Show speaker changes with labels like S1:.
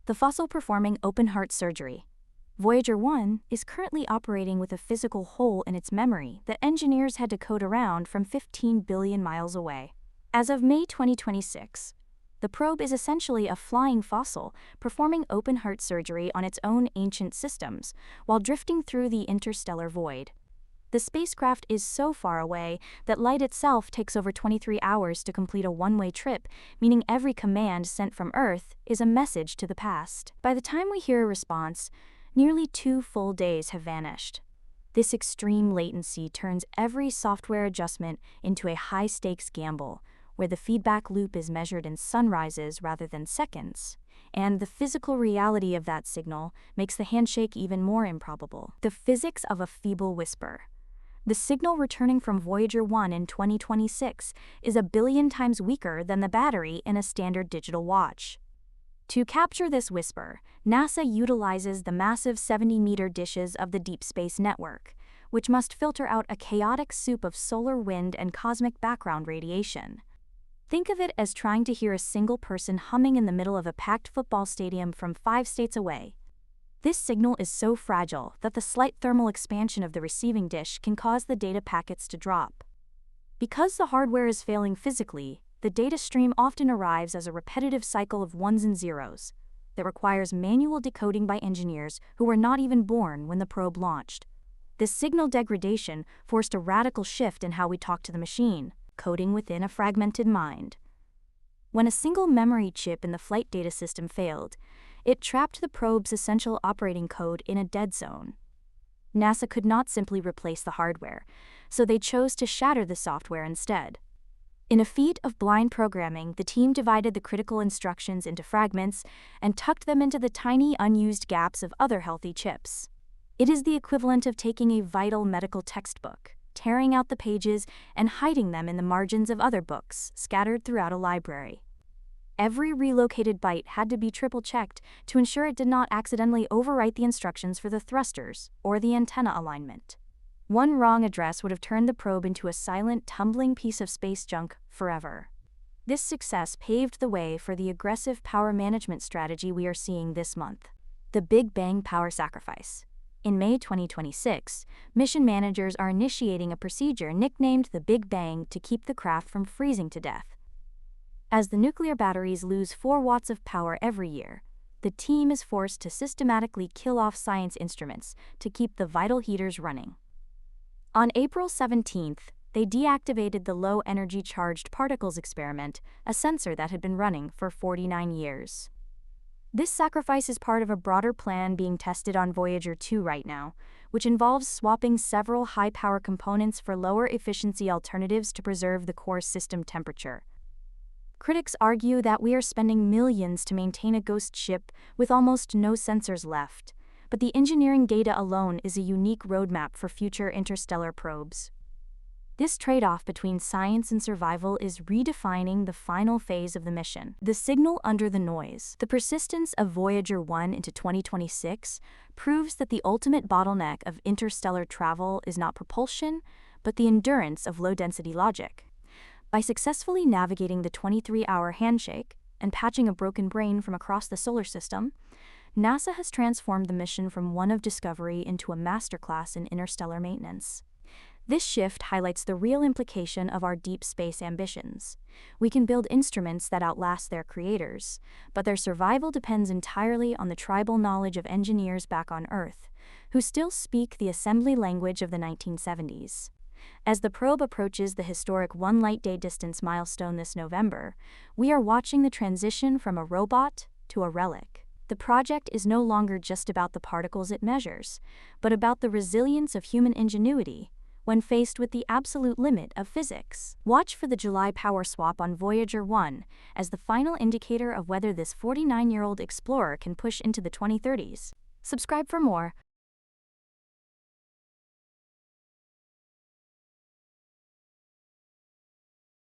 S1: The fossil performing open-heart surgery. Voyager 1 is currently operating with a physical hole in its memory that engineers had to code around from 15 billion miles away. As of May 2026, the probe is essentially a flying fossil, performing open-heart surgery on its own ancient systems while drifting through the interstellar void. The spacecraft is so far away that light itself takes over 23 hours to complete a one-way trip, meaning every command sent from Earth is a message to the past. By the time we hear a response, nearly 2 full days have vanished. This extreme latency turns every software adjustment into a high-stakes gamble, where the feedback loop is measured in sunrises rather than seconds, and the physical reality of that signal makes the handshake even more improbable. The physics of a feeble whisper. The signal returning from Voyager 1 in 2026 is 1 billion times weaker than the battery in a standard digital watch. To capture this whisper, NASA utilizes the massive 70-meter dishes of the Deep Space Network, which must filter out a chaotic soup of solar wind and cosmic background radiation. Think of it as trying to hear a single person humming in the middle of a packed football stadium from 5 states away. This signal is so fragile that the slight thermal expansion of the receiving dish can cause the data packets to drop. Because the hardware is failing physically, the data stream often arrives as a repetitive cycle of ones and zeros that requires manual decoding by engineers who were not even born when the probe launched. This signal degradation forced a radical shift in how we talk to the machine, coding within a fragmented mind. When a single memory chip in the flight data system failed, it trapped the probe's essential operating code in a dead zone. NASA could not simply replace the hardware, so they chose to shatter the software instead. In a feat of blind programming, the team divided the critical instructions into fragments and tucked them into the tiny, unused gaps of other healthy chips. It is the equivalent of taking a vital medical textbook, tearing out the pages, and hiding them in the margins of other books scattered throughout a library. Every relocated byte had to be triple-checked to ensure it did not accidentally overwrite the instructions for the thrusters or the antenna alignment. One wrong address would have turned the probe into a silent, tumbling piece of space junk forever. This success paved the way for the aggressive power management strategy we are seeing this month. The Big Bang Power Sacrifice. In May 2026, mission managers are initiating a procedure nicknamed the Big Bang to keep the craft from freezing to death. As the nuclear batteries lose 4 watts of power every year, the team is forced to systematically kill off science instruments to keep the vital heaters running. On April 17th, they deactivated the low-energy charged particles experiment, a sensor that had been running for 49 years. This sacrifice is part of a broader plan being tested on Voyager 2 right now, which involves swapping several high-power components for lower-efficiency alternatives to preserve the core system temperature. Critics argue that we are spending millions to maintain a ghost ship with almost no sensors left, but the engineering data alone is a unique roadmap for future interstellar probes. This trade-off between science and survival is redefining the final phase of the mission. The signal under the noise. The persistence of Voyager 1 into 2026 proves that the ultimate bottleneck of interstellar travel is not propulsion, but the endurance of low-density logic. By successfully navigating the 23-hour handshake and patching a broken brain from across the solar system, NASA has transformed the mission from one of discovery into a masterclass in interstellar maintenance. This shift highlights the real implication of our deep space ambitions. We can build instruments that outlast their creators, but their survival depends entirely on the tribal knowledge of engineers back on Earth, who still speak the assembly language of the 1970s. As the probe approaches the historic 1 light-day distance milestone this November, we are watching the transition from a robot to a relic. The project is no longer just about the particles it measures, but about the resilience of human ingenuity when faced with the absolute limit of physics. Watch for the July power swap on Voyager 1 as the final indicator of whether this 49-year-old explorer can push into the 2030s. Subscribe for more.